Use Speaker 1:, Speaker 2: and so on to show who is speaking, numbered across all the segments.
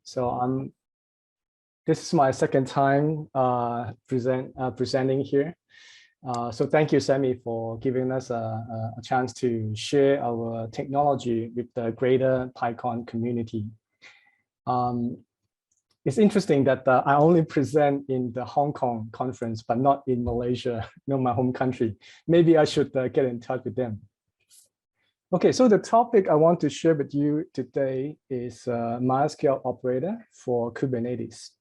Speaker 1: So this is my second time presenting here. So thank you, Sammy, for giving us a chance to share our technology with the greater PyCon community. It's interesting that I only present in the Hong Kong conference, but not in Malaysia, my home country. Maybe I should get in touch with them. Okay, so the topic I want to share with you today is MySQL operator for Kubernetes.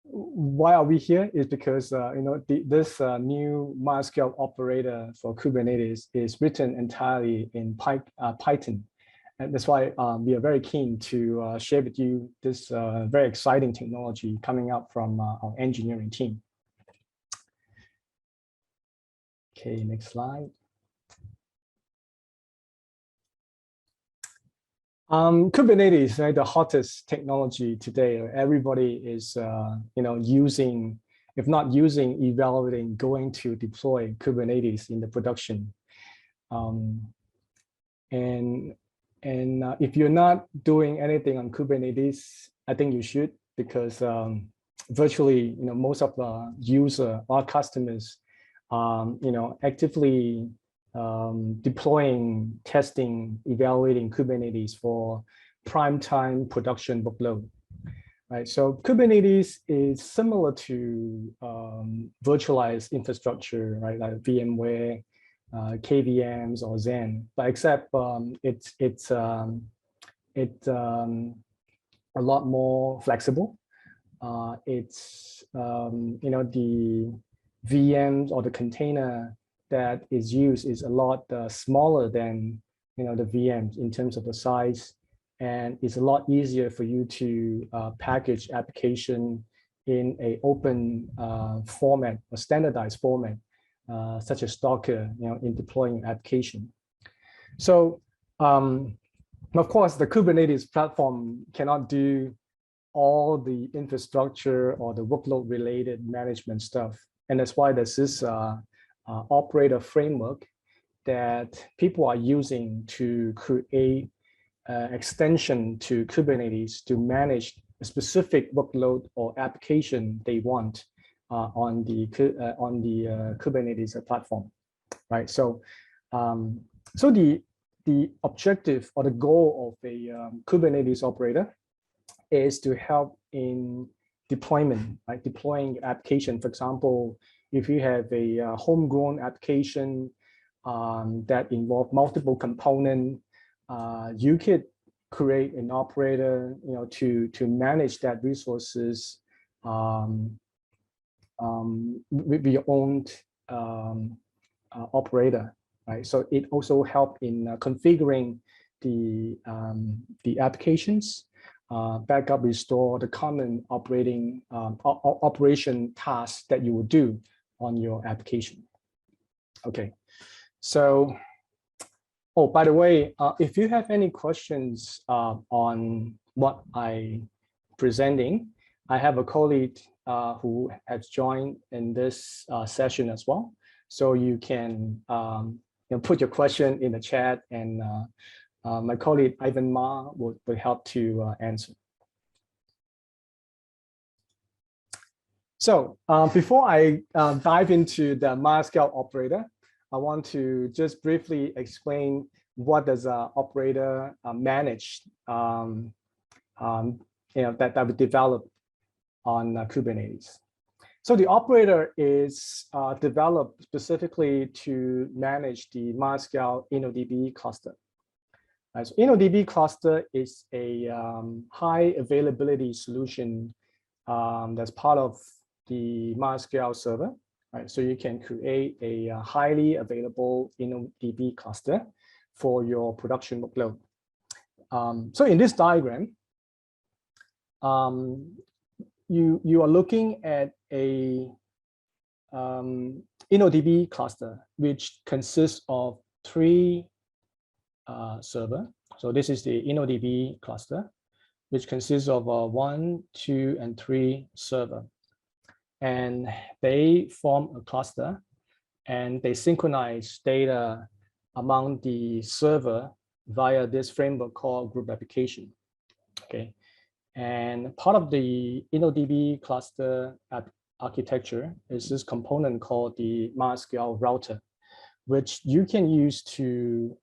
Speaker 1: Why are we here is because this new MySQL operator for Kubernetes is written entirely in Python. And that's why we are very keen to share with you this very exciting technology coming up from our engineering team. Okay, next slide. Kubernetes, right, the hottest technology today. Everybody is, using, if not using, evaluating, going to deploy Kubernetes in the production. If you're not doing anything on Kubernetes, I think you should, because virtually, most of the user, our customers, actively deploying, testing, evaluating Kubernetes for prime time production workload, right? So Kubernetes is similar to virtualized infrastructure, right? Like VMware, KVMs or Xen, but except it's a lot more flexible. It's the VMs or the container that is used is a lot smaller than the VMs in terms of the size, and it's a lot easier for you to package application in a open format or standardized format, such as Docker, in deploying application. So of course, the Kubernetes platform cannot do all the infrastructure or the workload related management stuff, and that's why there's this operator framework that people are using to create extension to Kubernetes to manage a specific workload or application they want on the Kubernetes platform, right? So, the objective or the goal of a Kubernetes operator is to help in deployment, right? Deploying application, for example, if you have a homegrown application that involve multiple components, you could create an operator, to manage that resources with your own operator, right? So it also helps in configuring the applications, backup, restore, the common operation tasks that you would do on your application. Okay, so, oh, by the way, if you have any questions on what I'm presenting, I have a colleague who has joined in this session as well. So you can put your question in the chat, and my colleague Ivan Ma will help to answer. So before I dive into the MySQL operator, I want to just briefly explain what does an operator manage that we developed on Kubernetes. So the operator is developed specifically to manage the MySQL InnoDB cluster. So InnoDB cluster is a high availability solution that's part of the MySQL server, right? So you can create a highly available InnoDB cluster for your production workload. So in this diagram, you are looking at a InnoDB cluster, which consists of 3 servers. So this is the InnoDB cluster, which consists of 1, 2, and 3 servers. And they form a cluster, and they synchronize data among the server via this framework called group application. Okay, and part of the InnoDB cluster architecture is this component called the MySQL router, which you can use to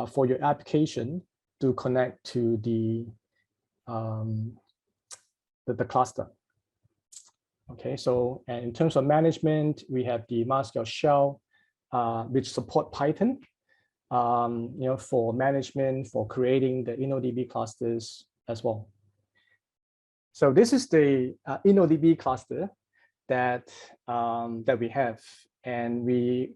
Speaker 1: for your application to connect to the cluster. Okay, so and in terms of management, we have the MySQL shell, which support Python, for management, for creating the InnoDB clusters as well. So this is the InnoDB cluster that that we have, and we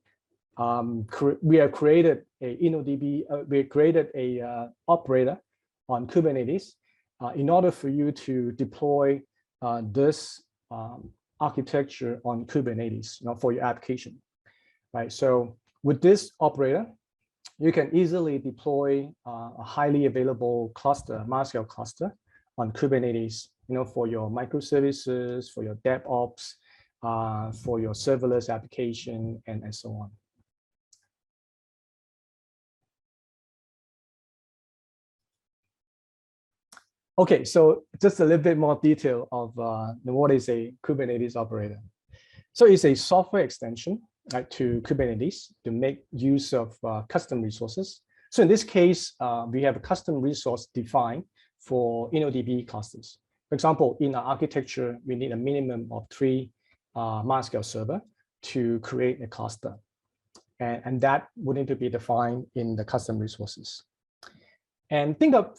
Speaker 1: have created a InnoDB. We created a operator on Kubernetes in order for you to deploy this architecture on Kubernetes, for your application, right? So with this operator, you can easily deploy a highly available cluster, MySQL cluster, on Kubernetes, for your microservices, for your DevOps, for your serverless application, and so on. Okay, so just a little bit more detail of what is a Kubernetes operator. So it's a software extension, right, to Kubernetes to make use of custom resources. So in this case, we have a custom resource defined for InnoDB clusters. For example, in our architecture, we need a minimum of 3 MySQL server to create a cluster. And that would need to be defined in the custom resources. And think of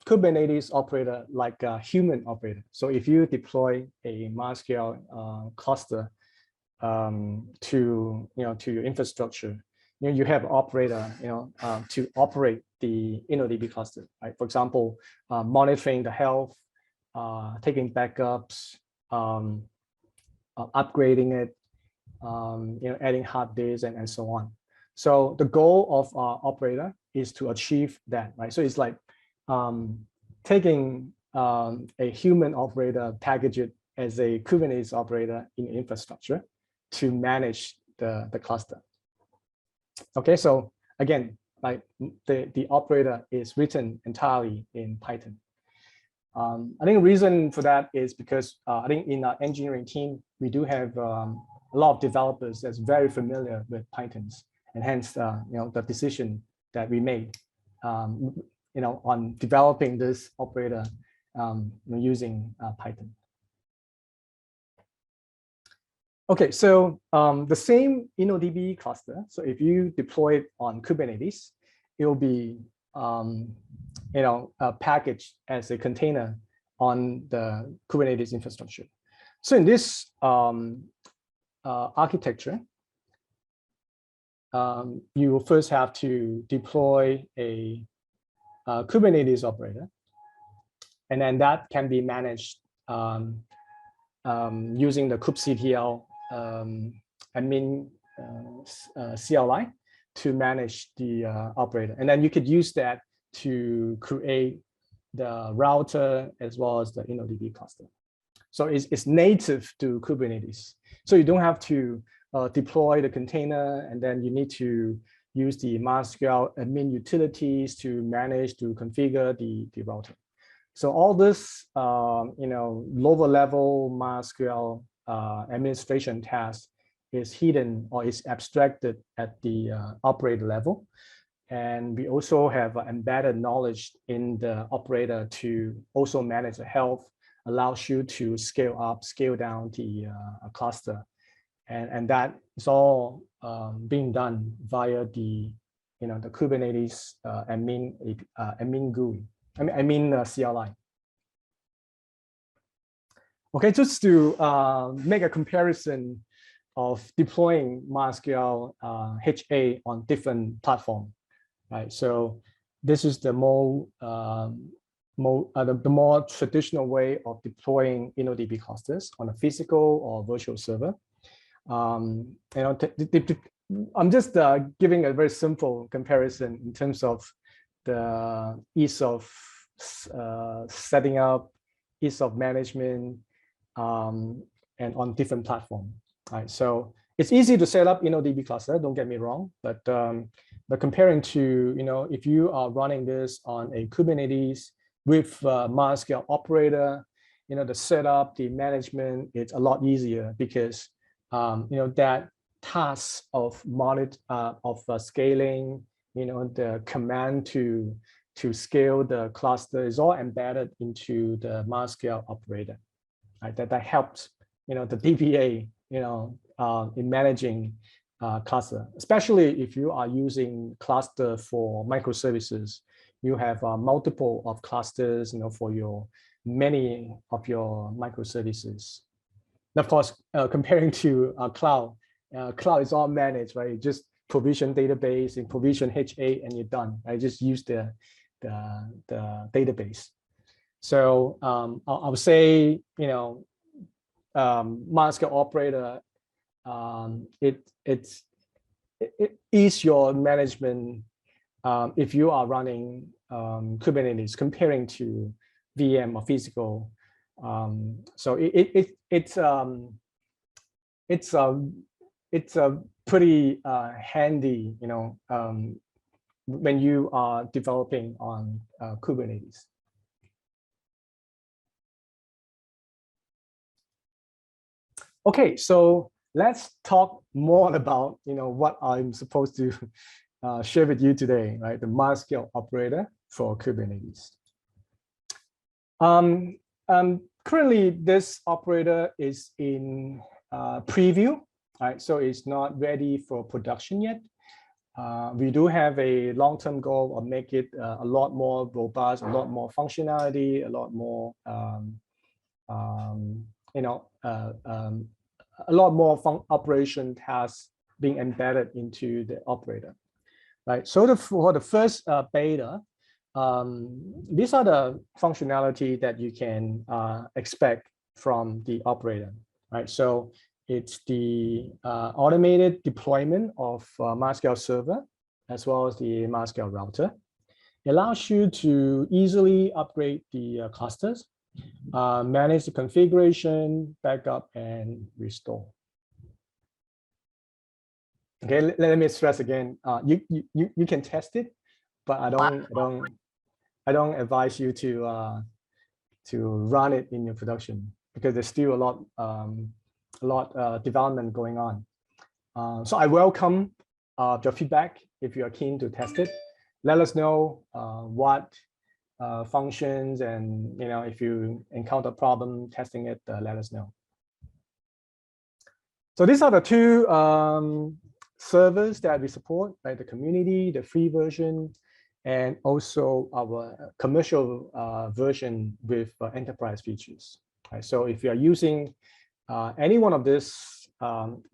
Speaker 1: Kubernetes operator like a human operator. So if you deploy a MySQL cluster to your infrastructure, you have operator to operate the InnoDB cluster, right? For example, monitoring the health, taking backups, upgrading it, adding hard disks, and so on. So the goal of our operator is to achieve that, right? So it's like taking a human operator, package it as a Kubernetes operator in infrastructure to manage the cluster. Okay, so again, like the operator is written entirely in Python. I think the reason for that is because I think in our engineering team, we do have a lot of developers that's very familiar with Pythons, and hence the decision that we made on developing this operator using Python. Okay, so the same InnoDB cluster. So if you deploy it on Kubernetes, it will be packaged as a container on the Kubernetes infrastructure. So in this architecture, you will first have to deploy a Kubernetes operator, and then that can be managed using the Kubectl admin CLI to manage the operator. And then you could use that to create the router as well as the InnoDB cluster. So it's native to Kubernetes. So you don't have to deploy the container, and then you need to use the MySQL admin utilities to manage, to configure the router. So all this, lower level MySQL administration task is hidden or is abstracted at the operator level. And we also have embedded knowledge in the operator to also manage the health, allows you to scale up, scale down the cluster. And that is all being done via the Kubernetes admin GUI. CLI. Okay, just to make a comparison of deploying MySQL HA on different platforms, right? So this is the more traditional way of deploying InnoDB clusters on a physical or virtual server. I'm just giving a very simple comparison in terms of the ease of setting up, ease of management, and on different platforms. Right, so it's easy to set up InnoDB cluster. Don't get me wrong, but But comparing to, if you are running this on a Kubernetes with MySQL operator, the setup, the management, it's a lot easier because, that task of scaling, the command to scale the cluster is all embedded into the MySQL operator, right? That helps, the DBA, in managing cluster, especially if you are using cluster for microservices. You have multiple of clusters, for many of your microservices. And of course, comparing to cloud, cloud is all managed, right? You just provision database and provision HA and you're done. I just use the database. So I would say, MySQL operator, it is your management if you are running Kubernetes comparing to VM or physical. So it's a pretty handy, when you are developing on Kubernetes. Okay, so let's talk more about what I'm supposed to share with you today, right? The MySQL operator for Kubernetes. Currently, this operator is in preview, right? So it's not ready for production yet. We do have a long-term goal of make it a lot more robust, a lot more functionality, a lot more, a lot more operation tasks being embedded into the operator, right? So for the first beta, these are the functionality that you can expect from the operator, right? So it's the automated deployment of MySQL server, as well as the MySQL router. It allows you to easily upgrade the clusters, manage the configuration, backup, and restore. Okay, let me stress again. You can test it, but I don't advise you to run it in your production because there's still a lot development going on. So I welcome your feedback if you are keen to test it. Let us know what functions, and if you encounter problem testing it, let us know. So these are the two servers that we support, right? The community, the free version, and also our commercial version with enterprise features. Right? So if you are using any one of this,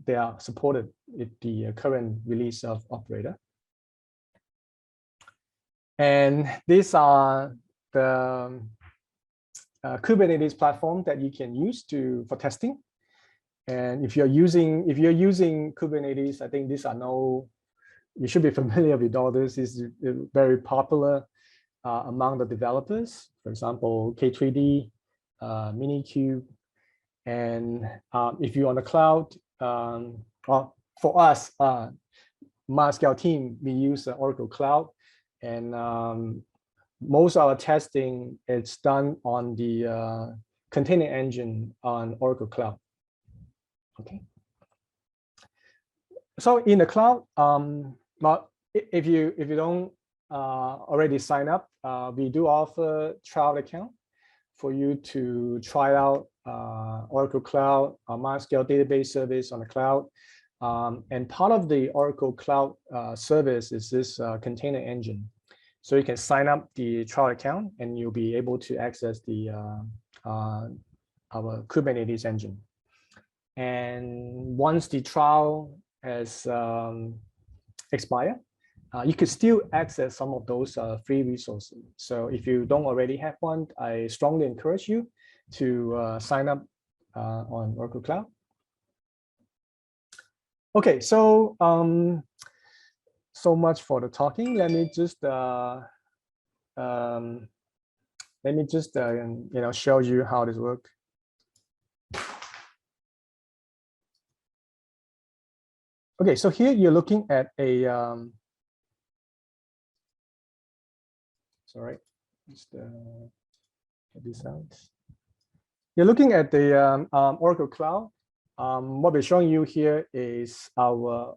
Speaker 1: they are supported with the current release of operator. And these are the Kubernetes platform that you can use for testing. And if you're using Kubernetes, I think these are you should be familiar with all this. Is very popular among the developers. For example, K3D, Minikube, and if you're on the cloud, well, for us, MySQL team, we use Oracle Cloud, and most of our testing is done on the container engine on Oracle Cloud. Okay. So in the cloud, but if you don't already sign up, we do offer trial account for you to try out Oracle Cloud, MySQL database service on the cloud. And part of the Oracle Cloud service is this container engine. So you can sign up the trial account and you'll be able to access the our Kubernetes engine. And once the trial has expired, you could still access some of those free resources. So if you don't already have one, I strongly encourage you to sign up on Oracle Cloud. Okay, so so much for the talking. Let me just show you how this works. Okay, so here you're looking at a Sorry, just get this out. You're looking at the Oracle Cloud. What we're showing you here is our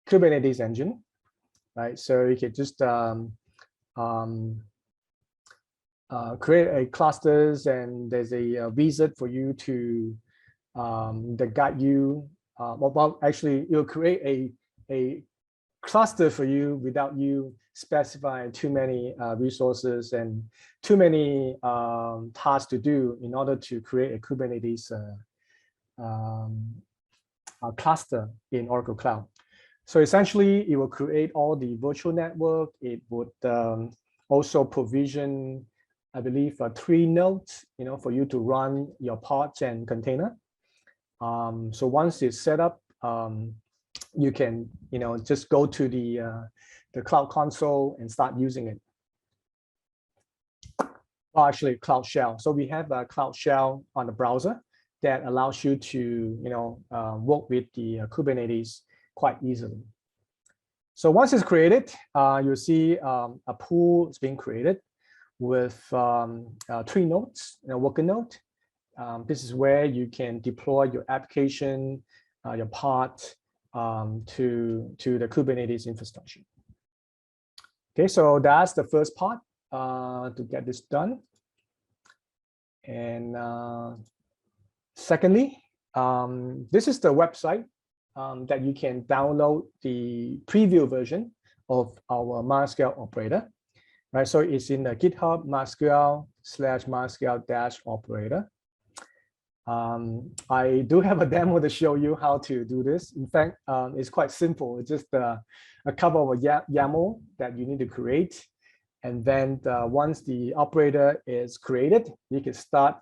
Speaker 1: Kubernetes engine, right? So you can just create a clusters, and there's a wizard for you to that guide you. Well, actually, it'll create a cluster for you without you specifying too many resources and too many tasks to do in order to create a Kubernetes cluster in Oracle Cloud. So essentially, it will create all the virtual network. It would also provision, I believe, 3 nodes, for you to run your pods and container. So once it's set up, you can, just go to the Cloud Console and start using it. Oh, actually, Cloud Shell. So we have a Cloud Shell on the browser that allows you to, work with the Kubernetes quite easily. So once it's created, you'll see a pool is being created with 3 nodes, worker node. This is where you can deploy your application, your pod to the Kubernetes infrastructure. Okay, so that's the first part to get this done. And secondly, this is the website that you can download the preview version of our MySQL operator, right? So it's in the GitHub MySQL/MySQL-operator. I do have a demo to show you how to do this. In fact, it's quite simple. It's just a couple of YAML that you need to create. And then once the operator is created, you can start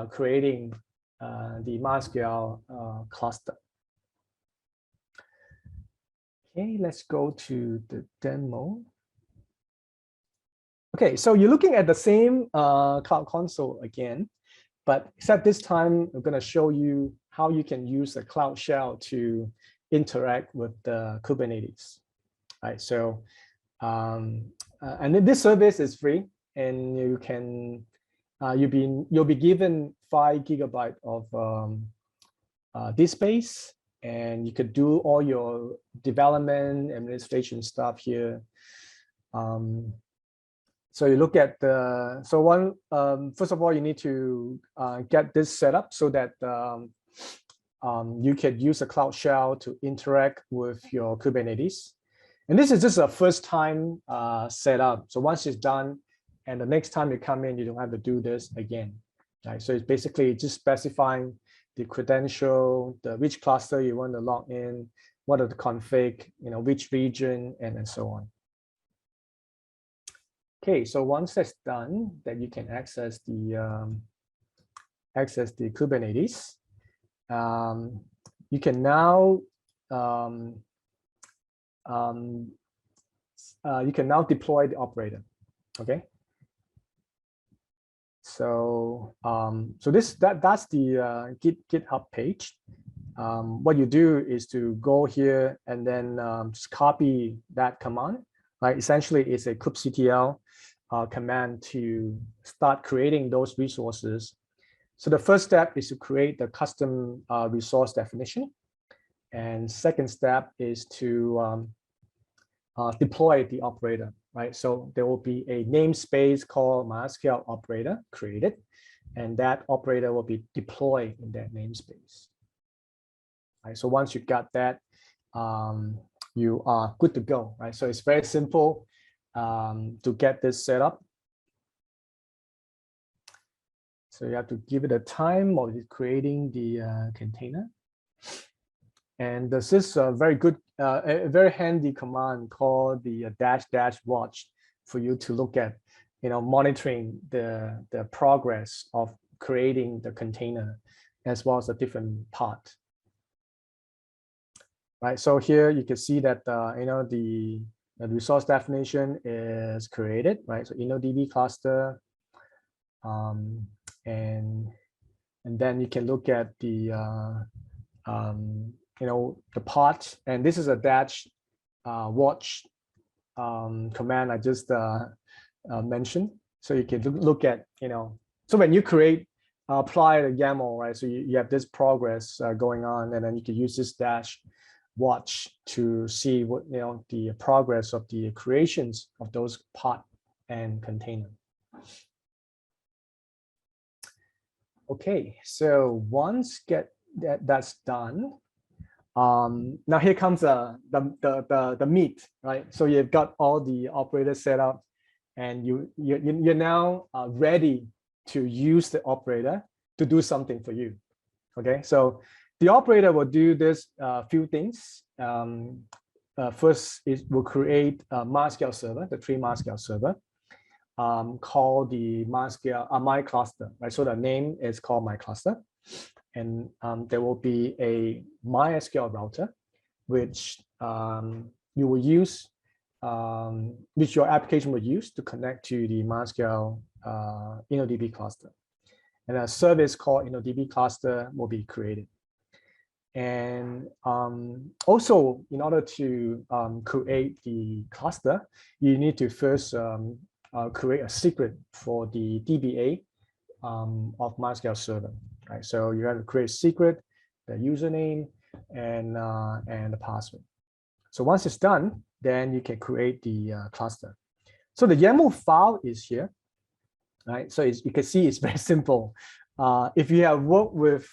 Speaker 1: creating the MySQL cluster. Okay, let's go to the demo. Okay, so you're looking at the same Cloud Console again, but except this time, I'm going to show you how you can use the Cloud Shell to interact with the Kubernetes. All right, so and then this service is free, and you can you'll be given 5 GB of disk space, and you could do all your development administration stuff here. So you look at the, so first of all, you need to get this set up so that you can use a Cloud Shell to interact with your Kubernetes. And this is just a first time setup. So once it's done, and the next time you come in, you don't have to do this again. Right? So it's basically just specifying the credential, which cluster you want to log in, what are the config, which region, and so on. Okay, so once that's done, then you can access the Kubernetes. You can now deploy the operator. Okay. So that's the GitHub page. What you do is to go here and then just copy that command. Right, essentially, it's a kubectl command to start creating those resources. So the first step is to create the custom resource definition, and second step is to deploy the operator. Right, so there will be a namespace called MySQL operator created, and that operator will be deployed in that namespace. Right, so once you got that, you are good to go, right? So it's very simple to get this set up. So you have to give it a time of creating the container. And this is a very good, a very handy command called the -- watch for you to look at, monitoring the progress of creating the container as well as a different part. Right, so here you can see that the resource definition is created, right? So InnoDB cluster, and then you can look at the the part, and this is a -- watch command I just mentioned. So you can look at, so when you apply the YAML, right? So you have this progress going on, and then you can use this dash watch to see what, the progress of the creations of those pod and container. Okay, so once that's done, now here comes the meat, right? So you've got all the operators set up, and you're now ready to use the operator to do something for you. Okay, so the operator will do this few things. First, it will create a MySQL server, the tree MySQL server, called the my cluster, right? So the name is called my cluster, and there will be a MySQL router, which you will use, which your application will use to connect to the MySQL InnoDB cluster, and a service called InnoDB cluster will be created. And also, in order to create the cluster, you need to first create a secret for the DBA of MySQL server, right? So you have to create a secret, the username, and the password. So once it's done, then you can create the cluster. So the YAML file is here, right? So you can see it's very simple. If you have worked with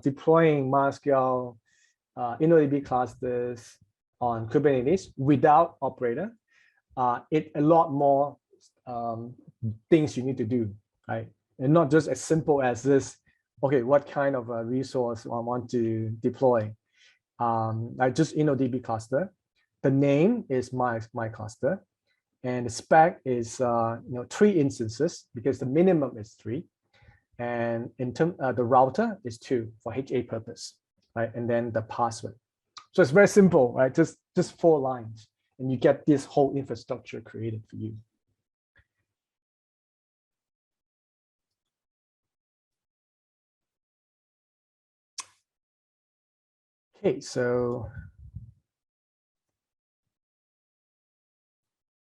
Speaker 1: deploying MySQL InnoDB clusters on Kubernetes without operator, it's a lot more things you need to do, right? And not just as simple as this, okay, what kind of a resource I want to deploy? Like just InnoDB cluster. The name is my cluster, and the spec is 3 instances because the minimum is 3. And in term, the router is 2 for HA purpose, right? And then the password. So it's very simple, right? Just 4 lines, and you get this whole infrastructure created for you. Okay, so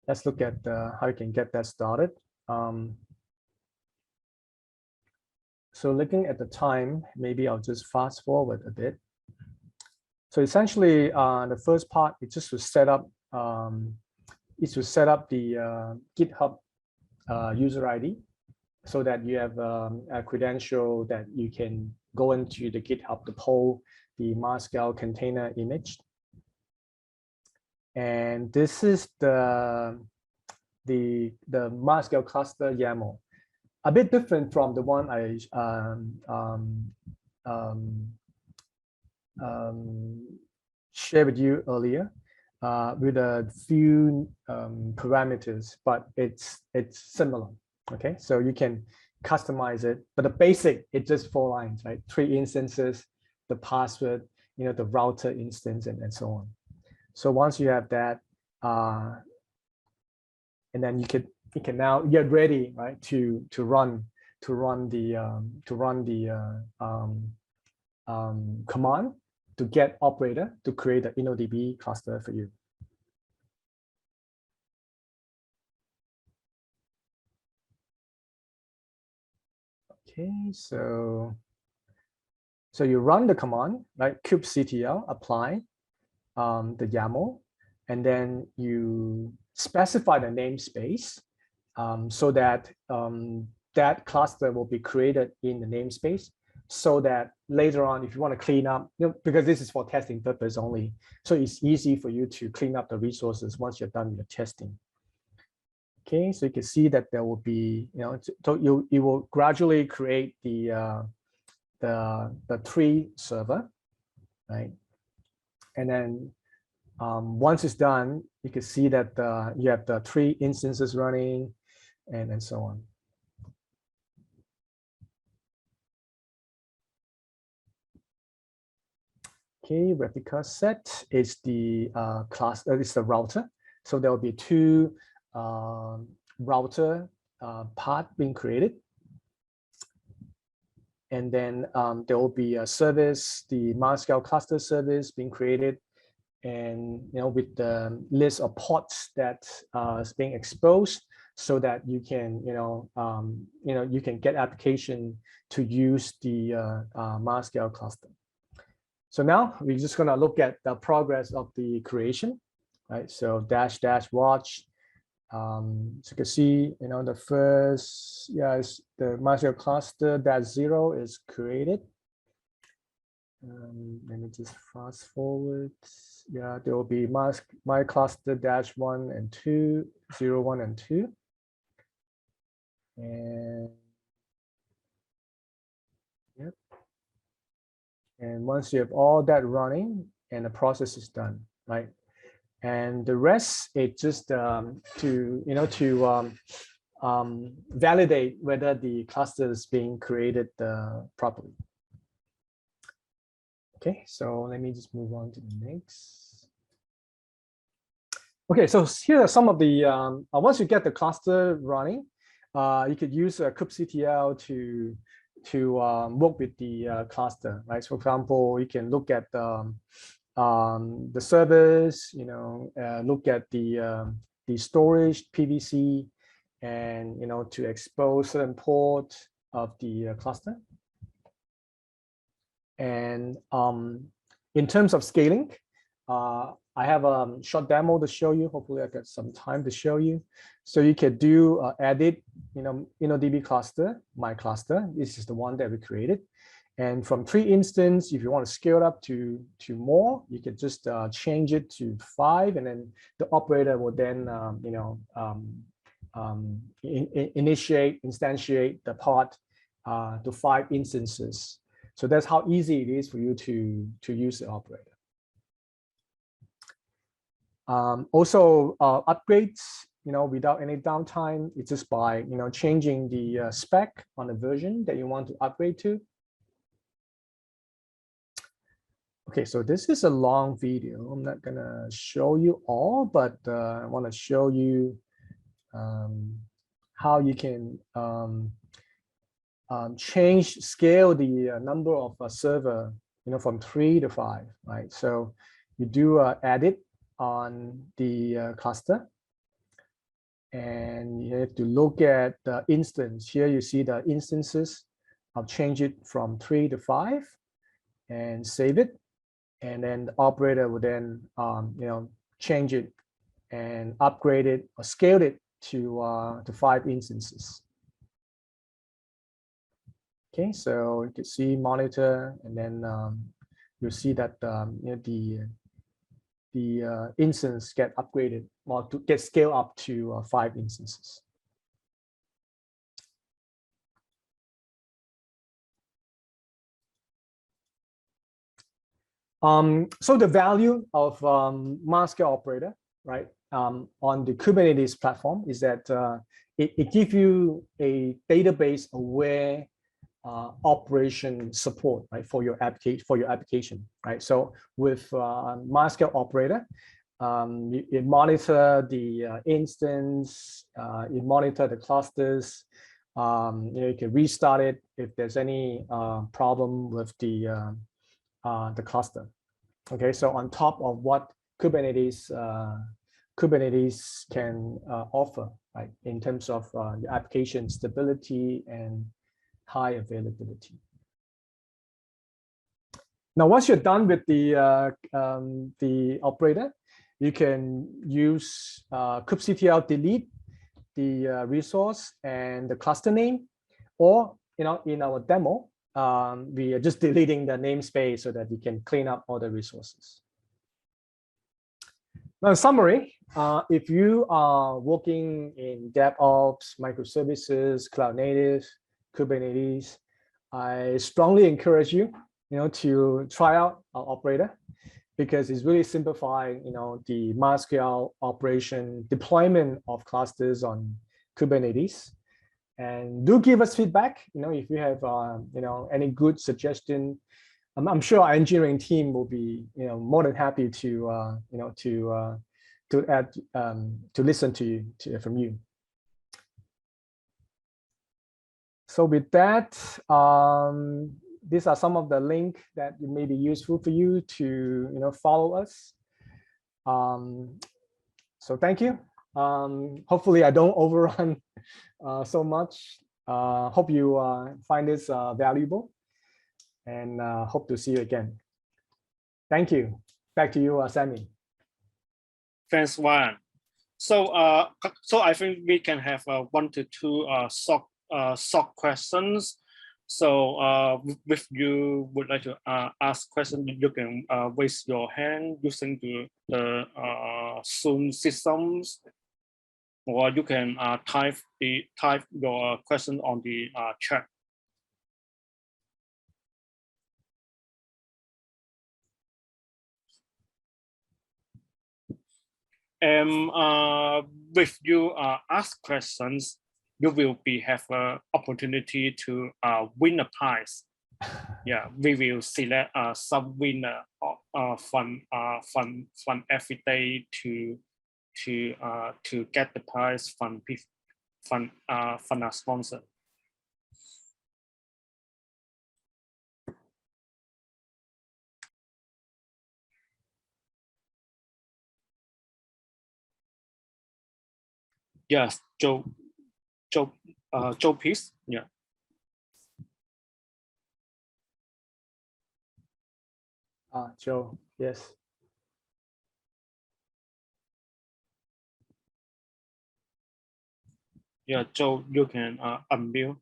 Speaker 1: let's look at how you can get that started. So looking at the time, maybe I'll just fast forward a bit. So essentially, the first part is just to set up the GitHub user ID, so that you have a credential that you can go into the GitHub to pull the MySQL container image. And this is the MySQL cluster YAML, a bit different from the one I shared with you earlier, with a few parameters, but it's similar. Okay, so you can customize it, but the basic, it's just 4 lines, right? 3 instances, the password, the router instance, and so on. So once you have that, and then you can now get ready, right, to run the command to get operator to create the InnoDB cluster for you. Okay, so you run the command, right? Kubectl apply the YAML, and then you specify the namespace so that that cluster will be created in the namespace, so that later on, if you want to clean up, because this is for testing purpose only, so it's easy for you to clean up the resources once you're done with the testing. Okay, so you can see that there will be, so you will gradually create the tree server, right? And then once it's done, you can see that you have the 3 instances running, and so on. Okay, replica set is the class, it's the router. So there will be 2 router part being created. And then there will be a service, the MySQL cluster service being created, and with the list of pods that is being exposed, so that you can, you can get application to use the MySQL cluster. So now we're just going to look at the progress of the creation, right? So -- watch. So you can see, the first, is the MySQL cluster -0 is created. Let me just fast forward. Yeah, there will be my cluster -1 and 2, 0, 1, and 2. And yep. And once you have all that running and the process is done, right? And the rest, it's just to validate whether the cluster is being created properly. Okay, so let me just move on to the next. Okay, so here are some of the, once you get the cluster running, you could use Quickctl to work with the cluster, right? So for example, you can look at the servers, look at the storage PVC, and to expose certain port of the cluster. And in terms of scaling, I have a short demo to show you. Hopefully I got some time to show you. So you can do edit, DB cluster, my cluster. This is the one that we created. And from 3 instances, if you want to scale it up to more, you can just change it to 5, and then the operator will then, instantiate the pod to 5 instances. So that's how easy it is for you to use the operator. Also, upgrades, without any downtime, it's just by changing the spec on the version that you want to upgrade to. Okay, so this is a long video. I'm not gonna show you all, but I want to show you how you can scale the number of server, from 3 to 5, right? So you do edit on the cluster, and you have to look at the instance. Here you see the instances. I'll change it from 3 to 5 and save it. And then the operator will then, change it and upgrade it or scale it to 5 instances. Okay, so you can see monitor, and then you'll see that the instance get upgraded or to get scaled up to 5 instances. So the value of MySQL operator, right, on the Kubernetes platform is that it gives you a database-aware operation support, right, for your application, right? So with MySQL operator, it monitor the instance, it monitor the clusters. You can restart it if there's any problem with the cluster. Okay, so on top of what Kubernetes can offer, right, in terms of the application stability and high availability. Now, once you're done with the operator, you can use Quickctl delete the resource and the cluster name, or in our demo, we are just deleting the namespace so that you can clean up all the resources. Now, in summary, if you are working in DevOps, microservices, cloud native, Kubernetes, I strongly encourage you, to try out our operator, because it's really simplifying, the MySQL operation deployment of clusters on Kubernetes. And do give us feedback, if you have, any good suggestion. I'm sure our engineering team will be, more than happy to, to listen from you. So with that, these are some of the links that may be useful for you to, follow us. So thank you. Hopefully I don't overrun so much. Hope you find this valuable, and hope to see you again. Thank you. Back to you, Sammy.
Speaker 2: Thanks, Juan. So I think we can have 1 to 2 short questions. So if you would like to ask questions, you can raise your hand using the Zoom systems, or you can type your question on the chat. And if you ask questions, you will have an opportunity to win a prize. Yeah, we will select some winner from every day to get the prize from a sponsor. Yes, Joe, please. Yeah.
Speaker 1: Joe, yes.
Speaker 2: Yeah, Joe, you can unmute.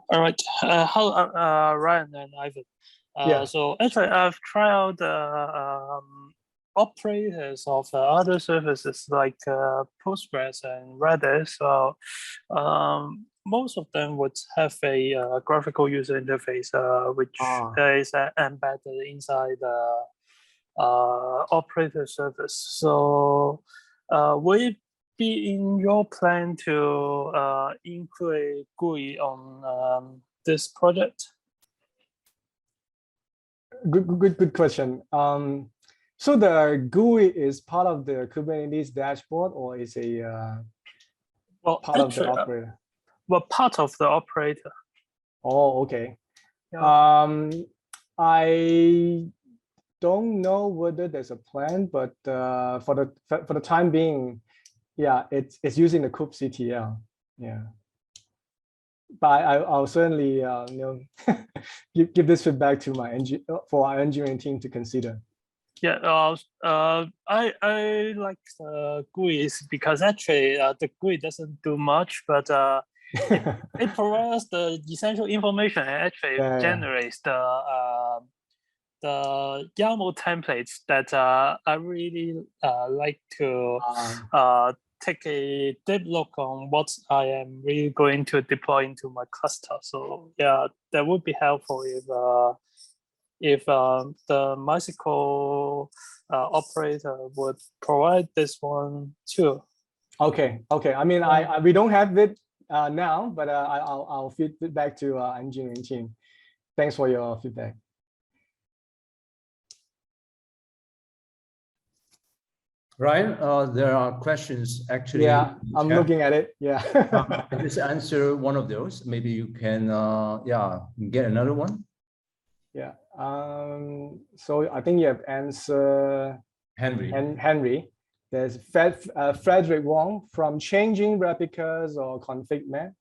Speaker 3: All right. Hello, Ryan and Ivan.
Speaker 1: Yeah.
Speaker 3: So actually, I've tried out the operators of other services like Postgres and Redis. So most of them would have a graphical user interface, which is embedded inside the operator service. So will it be in your plan to include GUI on this project?
Speaker 1: Good question. So the GUI is part of the Kubernetes dashboard, or is a part of the operator?
Speaker 3: Well, part of the operator.
Speaker 1: Oh, okay.
Speaker 3: Yeah.
Speaker 1: I don't know whether there's a plan, but for the time being, yeah, it's using the kubectl. Yeah. But I'll certainly give this feedback to for our engineering team to consider.
Speaker 3: Yeah, I like the GUIs because actually the GUI doesn't do much, but it provides the essential information and actually generates the YAML templates that I really like to take a deep look on what I am really going to deploy into my cluster. So yeah, that would be helpful if the MySQL operator would provide this one too.
Speaker 1: Okay. I mean, we don't have it now, but I'll feed it back to our engineering team. Thanks for your feedback.
Speaker 4: Ryan, there are questions actually.
Speaker 1: Yeah, I'm looking at it. Yeah.
Speaker 4: I just answer one of those. Maybe you can, get another one.
Speaker 1: Yeah. So I think you have answered Henry. There's Frederick Wong. From changing replicas or config map,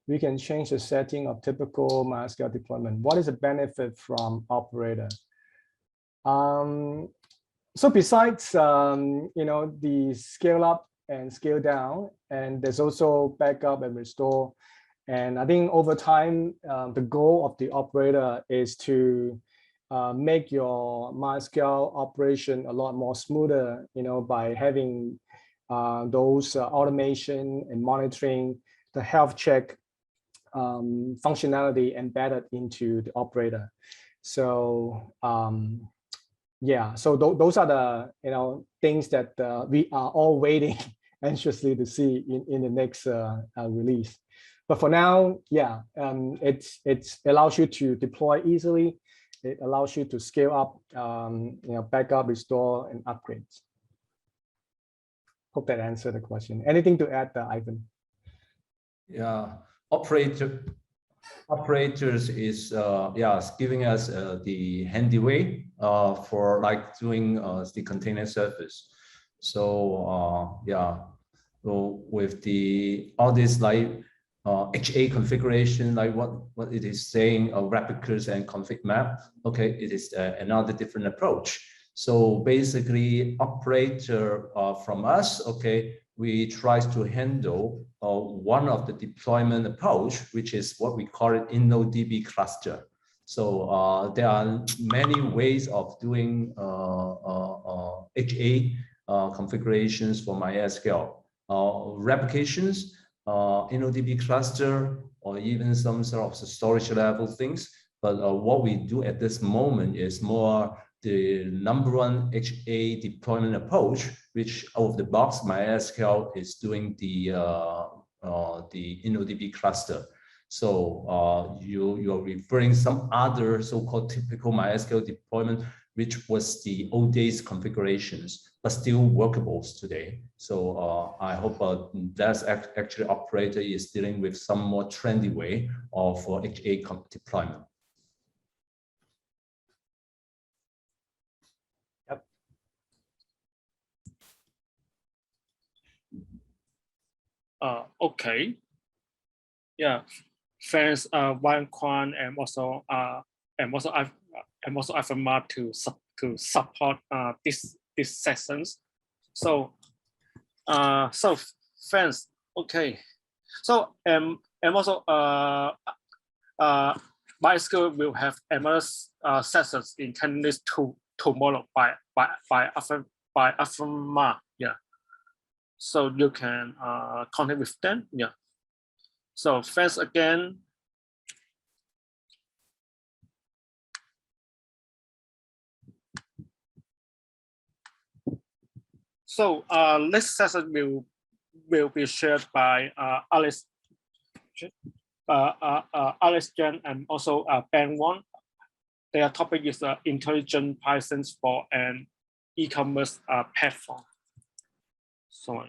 Speaker 1: we can change the setting of typical MySQL deployment. What is the benefit from operator? So besides the scale up and scale down, and there's also backup and restore. And I think over time, the goal of the operator is to make your MySQL operation a lot more smoother, by having those automation and monitoring, the health check functionality embedded into the operator. So yeah, so those are the things that we are all waiting anxiously to see in the next release. But for now, yeah, it allows you to deploy easily. It allows you to scale up, backup, restore, and upgrades. Hope that answered the question. Anything to add, Ivan?
Speaker 4: Yeah, operators is giving us the handy way for like doing the container service. So yeah, so with all this like HA configuration, like what it is saying, replicas and config map. Okay, it is another different approach. So basically, operator from us, okay, we try to handle one of the deployment approach, which is what we call it InnoDB cluster. So there are many ways of doing HA configurations for MySQL. Replications, InnoDB cluster, or even some sort of storage level things. But what we do at this moment is more the #1 HA deployment approach, which out of the box MySQL is doing the InnoDB cluster. So you're referring some other so-called typical MySQL deployment, which was the old days configurations, but still workable today. So I hope that's actually operator is dealing with some more trendy way of HA deployment.
Speaker 1: Yep.
Speaker 2: Okay. Yeah. Thanks, Kuan, and also Afama to support these sessions. So thanks. Okay. So and also MySQL will have another sessions in Cantonese tomorrow by Afama. Yeah. So you can contact with them. Yeah. So thanks again. So next session will be shared by Alice Jen and also Ben Wong. Their topic is intelligent Python for an e-commerce platform. So